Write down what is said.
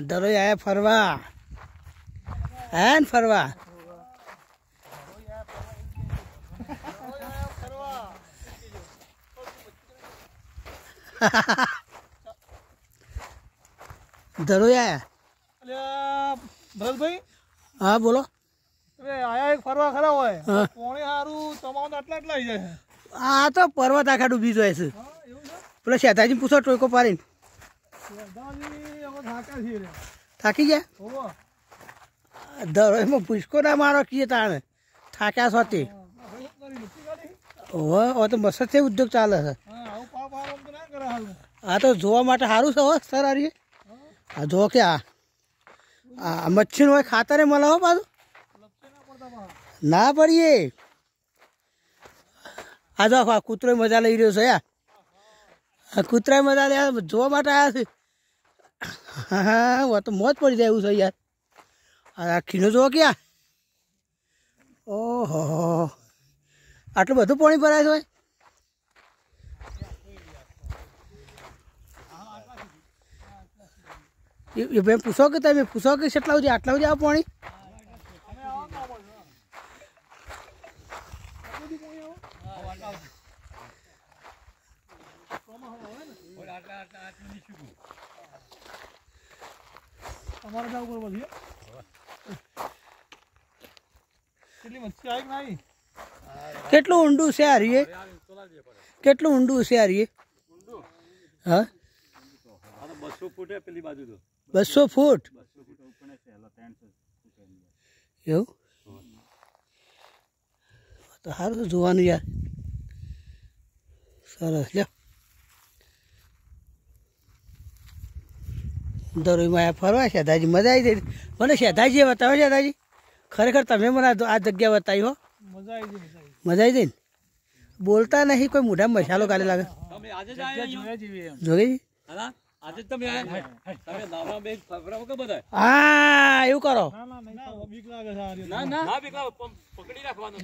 દરોઈ આયા ફરવા આયા ને ફરવા દરોઈ આયા ભરતભાઈ હા બોલો આયા એક ફરવા ખરા હોય પોણી સારું તમામ આટલા આટલા આવી જાય આ તો પર્વત આખા ડૂબી જાય છે પેલા શેતાજી પૂછો ટોયકો પાડીને થાકી ગયા દરોઈમાં ભૂસકો ના મારો કીએ તાણે થાક્યા છો તે ઓહો તો મસ્ત છે ઉદ્યોગ ચાલે છે આ તો જોવા માટે સારું છે હો સર આ આ જો કે આ મચ્છી હોય ખાતરે મળે હો પાછું ના પડીએ આ જો આ કૂતરો મજા લઈ રહ્યો છે યાર આ કૂતરાએ મજા લે જોવા માટે આવ્યા છે હા તો મોજ પડી જાય એવું છે યાર આ ખીનો જોવો ક્યાં ઓહો આટલું બધું પાણી ભરાય છે એ ભાઈ પૂછો કે તમે પૂછો કે કેટલા સુધી આટલા સુધી આવો પાણી અમારે જવું બરોબર છે કેટલી મચ્છી આવી કે નહીં કેટલું ઊંડું છે આ રીએ કેટલું ઊંડું છે આ રીએ હા 200 ફૂટ પેલી બાજુ તો 200 ફૂટ એવું તો સારું છે જોવાનું યાર સરસ લ્યો દરોઈમાં આ ફરવા શેતાજી મજા આવી જાય મને શેતાજીએ બતાવ્યો શેતાજી ખરેખર તમે મને આ જગ્યા બતાવી હો મજા આવી ગઈ મજા આવી જાય ને બોલતા નહીં કોઈ મોઢામાં મસાલો કાઢે લાગે જોઈ આજે તમે હા એવું કરો બીક લાગે છે ના બીક લાગે પકડી રાખવાનું